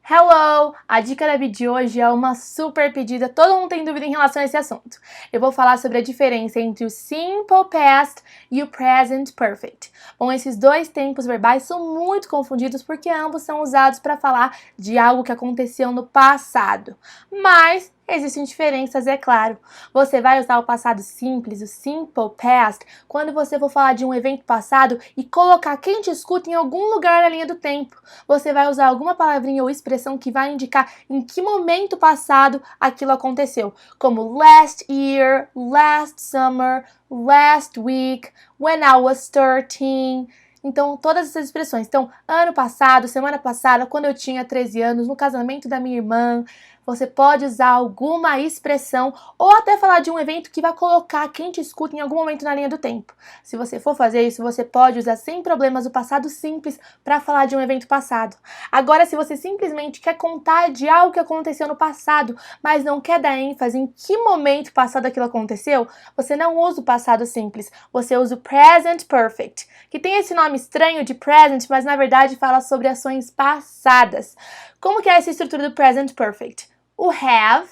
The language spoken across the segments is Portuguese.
Hello! A dica da vídeo de hoje é uma super pedida, todo mundo tem dúvida em relação a esse assunto. Eu vou falar sobre a diferença entre o Simple Past e o Present Perfect. Bom, esses dois tempos verbais são muito confundidos porque ambos são usados para falar de algo que aconteceu no passado. Mas existem diferenças, é claro. Você vai usar o passado simples, o Simple Past, quando você for falar de um evento passado e colocar quem te escuta em algum lugar na linha do tempo. Você vai usar alguma palavrinha ou expressão que vai indicar em que momento passado aquilo aconteceu, como last year, last summer, last week, when I was 13. Então, todas essas expressões. Então, ano passado, semana passada, quando eu tinha 13 anos, no casamento da minha irmã, você pode usar alguma expressão ou até falar de um evento que vai colocar quem te escuta em algum momento na linha do tempo. Se você for fazer isso, você pode usar sem problemas o passado simples para falar de um evento passado. Agora, se você simplesmente quer contar de algo que aconteceu no passado, mas não quer dar ênfase em que momento passado aquilo aconteceu, você não usa o passado simples, você usa o present perfect, que tem esse nome estranho de present, mas na verdade fala sobre ações passadas. Como que é essa estrutura do present perfect? O have,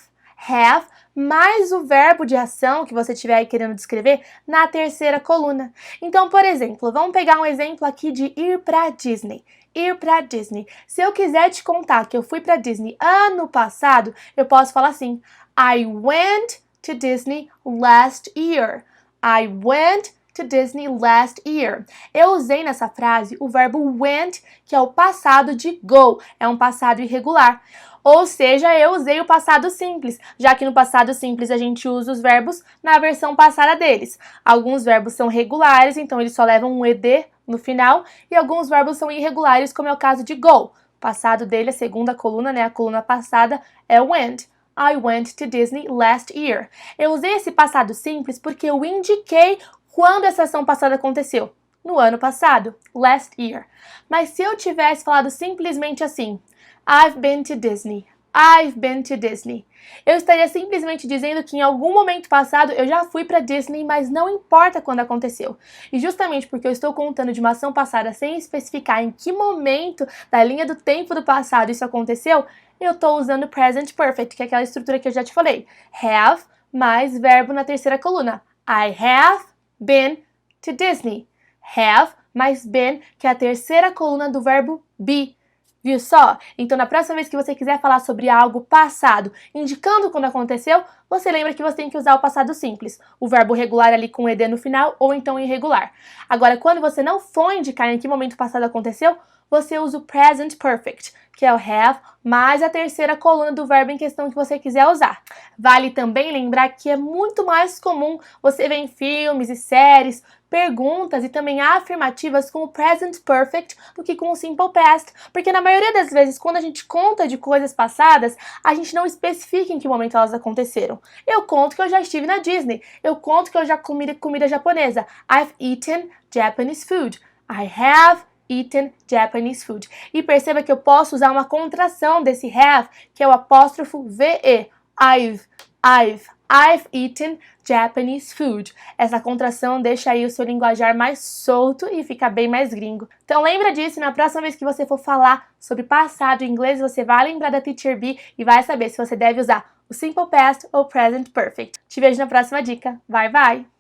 mais o verbo de ação que você estiver aí querendo descrever na terceira coluna. Então, por exemplo, vamos pegar um exemplo aqui de ir para Disney. Ir para Disney. Se eu quiser te contar que eu fui para Disney ano passado, eu posso falar assim: I went to Disney last year. I went to Disney last year. Eu usei nessa frase o verbo went, que é o passado de go, é um passado irregular. Ou seja, eu usei o passado simples, já que no passado simples a gente usa os verbos na versão passada deles. Alguns verbos são regulares, então eles só levam um ed no final, e alguns verbos são irregulares, como é o caso de go. O passado dele, a segunda coluna, a coluna passada, é went. I went to Disney last year. Eu usei esse passado simples porque eu indiquei quando essa ação passada aconteceu. No ano passado, last year. Mas se eu tivesse falado simplesmente assim, I've been to Disney. I've been to Disney. Eu estaria simplesmente dizendo que em algum momento passado eu já fui para Disney, mas não importa quando aconteceu. E justamente porque eu estou contando de uma ação passada sem especificar em que momento da linha do tempo do passado isso aconteceu, eu estou usando present perfect, que é aquela estrutura que eu já te falei. Have mais verbo na terceira coluna. I have been to Disney. Have mais been, que é a terceira coluna do verbo be. Viu só? Então, na próxima vez que você quiser falar sobre algo passado, indicando quando aconteceu, você lembra que você tem que usar o passado simples, o verbo regular ali com ed no final ou então irregular. Agora, quando você não for indicar em que momento passado aconteceu, você usa o present perfect, que é o have, mais a terceira coluna do verbo em questão que você quiser usar. Vale também lembrar que é muito mais comum você ver em filmes e séries perguntas e também afirmativas com o present perfect do que com o simple past, porque na maioria das vezes, quando a gente conta de coisas passadas, a gente não especifica em que momento elas aconteceram. Eu conto que eu já estive na Disney, eu conto que eu já comi comida japonesa. I've eaten Japanese food. I have eaten Japanese food. E perceba que eu posso usar uma contração desse have, que é o apóstrofo VE. I've eaten Japanese food. Essa contração deixa aí o seu linguajar mais solto e fica bem mais gringo. Então lembra disso, na próxima vez que você for falar sobre passado em inglês, você vai lembrar da Teacher B e vai saber se você deve usar o Simple Past ou Present Perfect. Te vejo na próxima dica. Bye, bye!